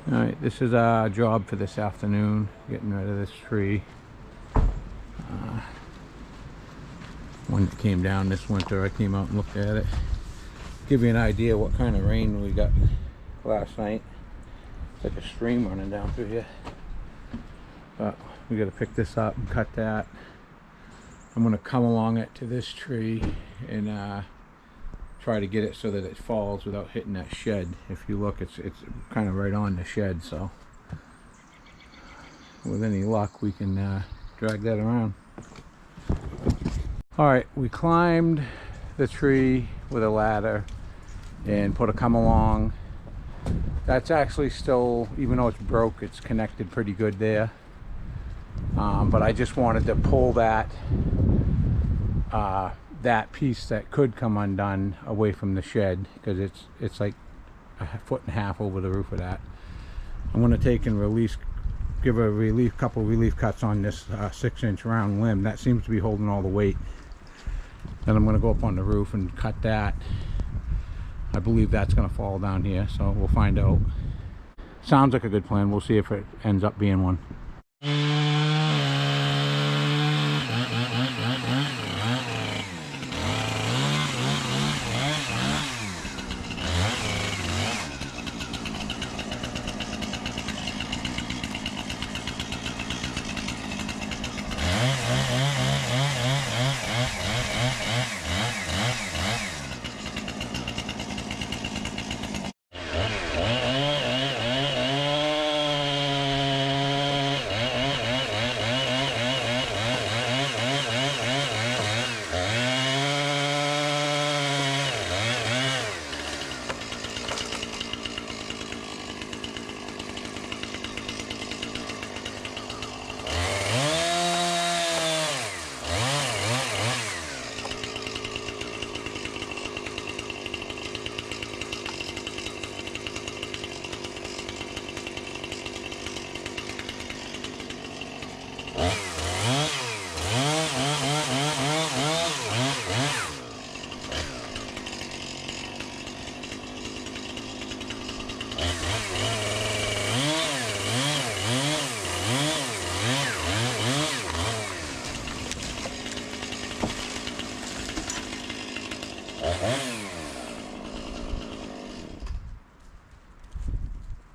All right, this is our job for this afternoon, getting rid of this tree. One that came down this winter. I came out and looked at it. Give you an idea what kind of rain we got last night. It's like a stream running down through here. But we got to pick this up and cut that. I'm going to come along it to this tree and try to get it so that it falls without hitting that shed. If you look, it's kind of right on the shed, so with any luck we can drag that around. All right, we climbed the tree with a ladder and put a come along. That's actually still, even though it's broke, it's connected pretty good there. But I just wanted to pull that that piece that could come undone away from the shed, because it's like a foot and a half over the roof of that. I'm going to take and give a couple relief cuts on this 6-inch round limb that seems to be holding all the weight. Then I'm going to go up on the roof and cut that. I believe that's going to fall down here, so we'll find out. Sounds like a good plan. We'll see if it ends up being one.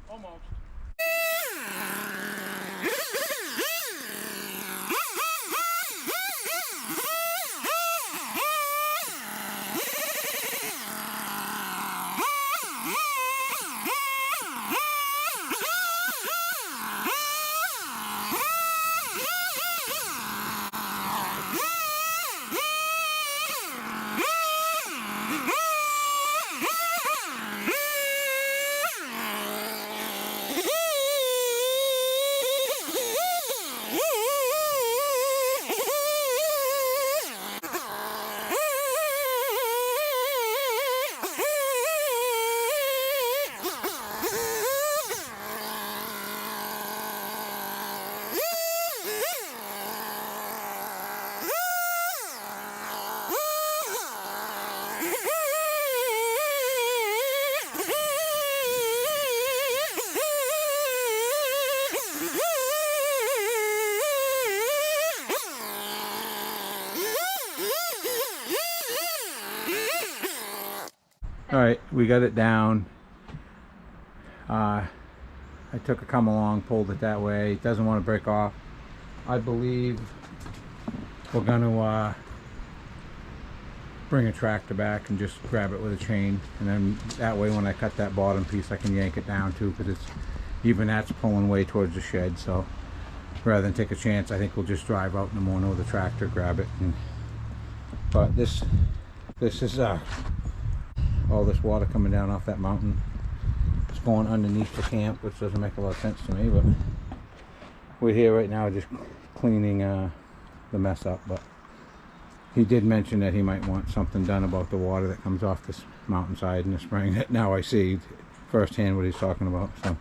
Almost. All right, we got it down. I took a come along, pulled it that way. It doesn't want to break off. I believe we're going to bring a tractor back and just grab it with a chain, and then that way when I cut that bottom piece I can yank it down too, because it's even that's pulling way towards the shed. So rather than take a chance, I think we'll just drive out in the morning with a tractor, grab it. But this is all this water coming down off that mountain. It's going underneath the camp, which doesn't make a lot of sense to me, but we're here right now just cleaning the mess up. But he did mention that he might want something done about the water that comes off this mountainside in the spring. Now I see firsthand what he's talking about, so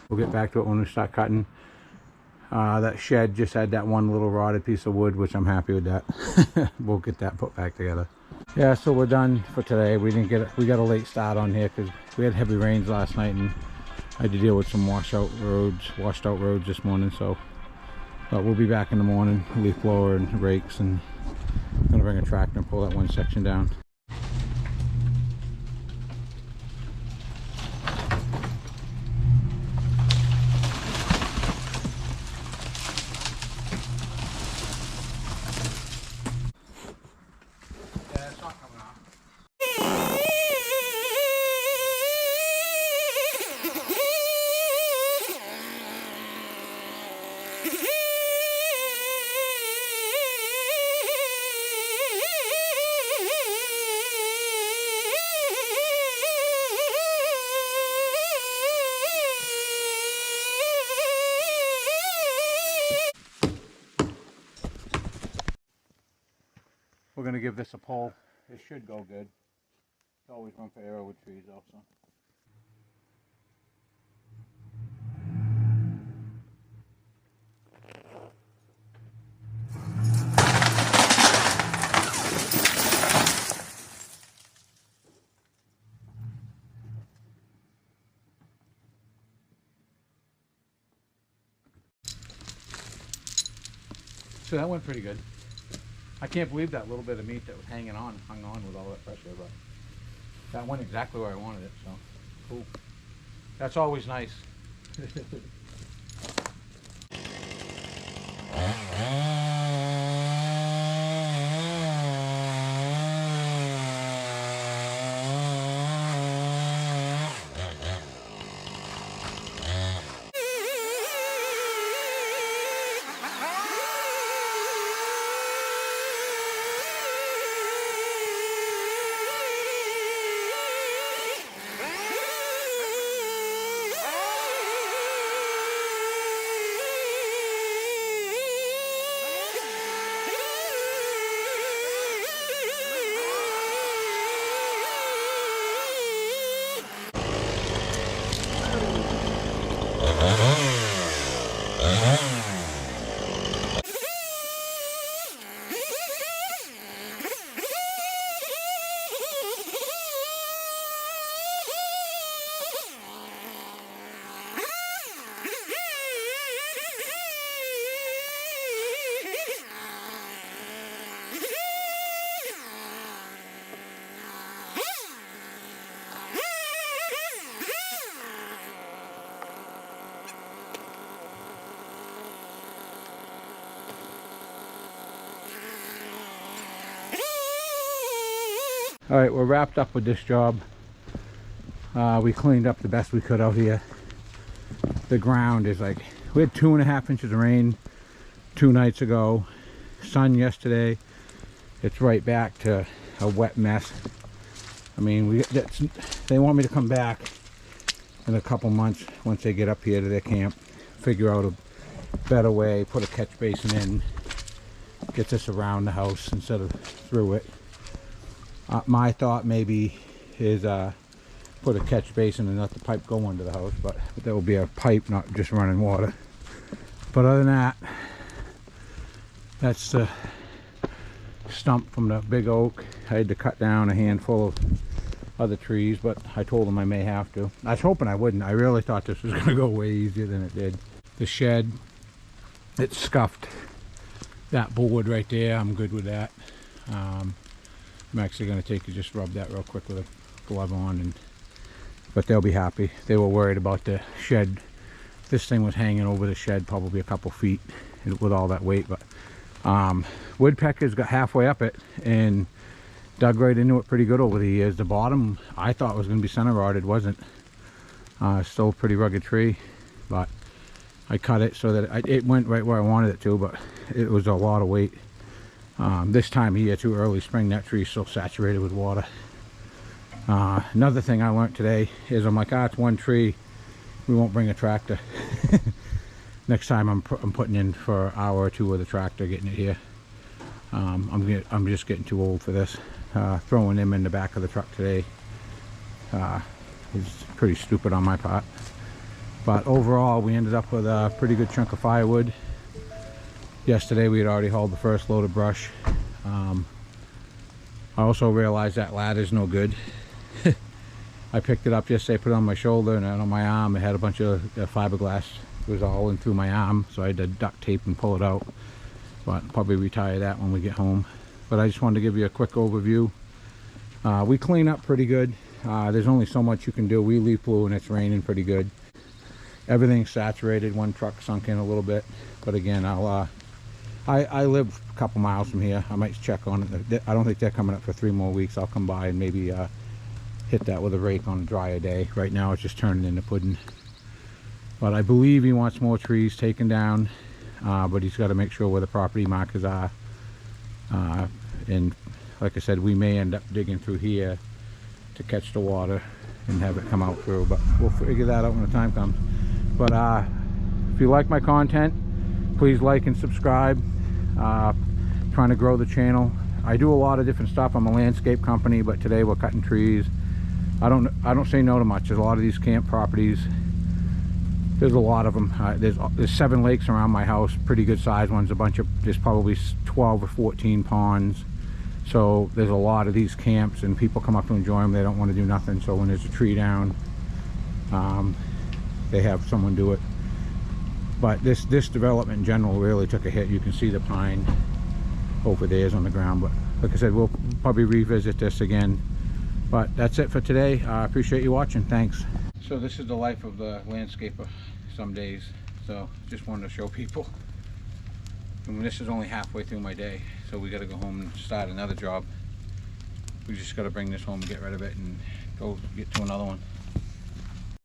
we'll get back to it when we start cutting. That shed just had that one little rotted piece of wood, which I'm happy with that. We'll get that put back together. Yeah, so we're done for today. We got a late start on here because we had heavy rains last night, and I had to deal with some washed out roads this morning, so but we'll be back in the morning. Leaf blower and rakes, and I'm gonna bring a tractor and pull that one section down. Yeah, it's not coming off. We're gonna give this a pull. It should go good. It's always run for arrow with trees also. So that went pretty good. I can't believe that little bit of meat that was hung on with all that pressure, but that went exactly where I wanted it, so cool. That's always nice. All right, we're wrapped up with this job. We cleaned up the best we could out here. The ground is like, we had 2.5 inches of rain 2 nights ago. Sun yesterday. It's right back to a wet mess. I mean, they want me to come back in a couple months once they get up here to their camp, figure out a better way, put a catch basin in, get this around the house instead of through it. My thought maybe is put a catch basin and let the pipe go under the house, but there will be a pipe, not just running water. But other than that, that's the stump from the big oak. I had to cut down a handful of other trees, but I told them I may have to. I was hoping I wouldn't. I really thought this was going to go way easier than it did. The shed, it scuffed that board right there. I'm good with that. I'm actually going to just rub that real quick with a glove on, but they'll be happy. They were worried about the shed. This thing was hanging over the shed probably a couple feet with all that weight, but woodpeckers got halfway up it and dug right into it pretty good over the years. The bottom I thought was going to be center rotted, wasn't. Still a pretty rugged tree, but I cut it so that it went right where I wanted it to, but it was a lot of weight. This time of year, too early spring, that tree is so saturated with water. Another thing I learned today is I'm like, it's one tree, we won't bring a tractor. Next time I'm putting in for an hour or two with a tractor, getting it here. I'm just getting too old for this. Throwing them in the back of the truck today is pretty stupid on my part. But overall, we ended up with a pretty good chunk of firewood. Yesterday we had already hauled the first load of brush. I also realized that ladder's no good. I picked it up yesterday, put it on my shoulder and on my arm. It had a bunch of fiberglass. It was all in through my arm, so I had to duct tape and pull it out. But I'll probably retire that when we get home. But I just wanted to give you a quick overview. We clean up pretty good. There's only so much you can do. We leaf blew and it's raining pretty good. Everything's saturated. One truck sunk in a little bit, but again, I live a couple miles from here. I might check on it. I don't think they're coming up for 3 more weeks. I'll come by and maybe hit that with a rake on a drier day. Right now it's just turning into pudding. But I believe he wants more trees taken down, but he's got to make sure where the property markers are. And like I said, we may end up digging through here to catch the water and have it come out through, but we'll figure that out when the time comes. But if you like my content, please like and subscribe. Trying to grow the channel. I do a lot of different stuff. I'm a landscape company, but today we're cutting trees. I don't say no to much. There's a lot of these camp properties. There's a lot of them. There's 7 lakes around my house, pretty good sized ones. There's probably 12 or 14 ponds. So there's a lot of these camps, and people come up to enjoy them. They don't want to do nothing. So when there's a tree down, they have someone do it. But this development in general really took a hit. You can see the pine over there is on the ground. But like I said, we'll probably revisit this again. But that's it for today. I appreciate you watching. Thanks. So this is the life of the landscaper some days. So just wanted to show people. And this is only halfway through my day, so we got to go home and start another job. We just got to bring this home and get rid of it and go get to another one.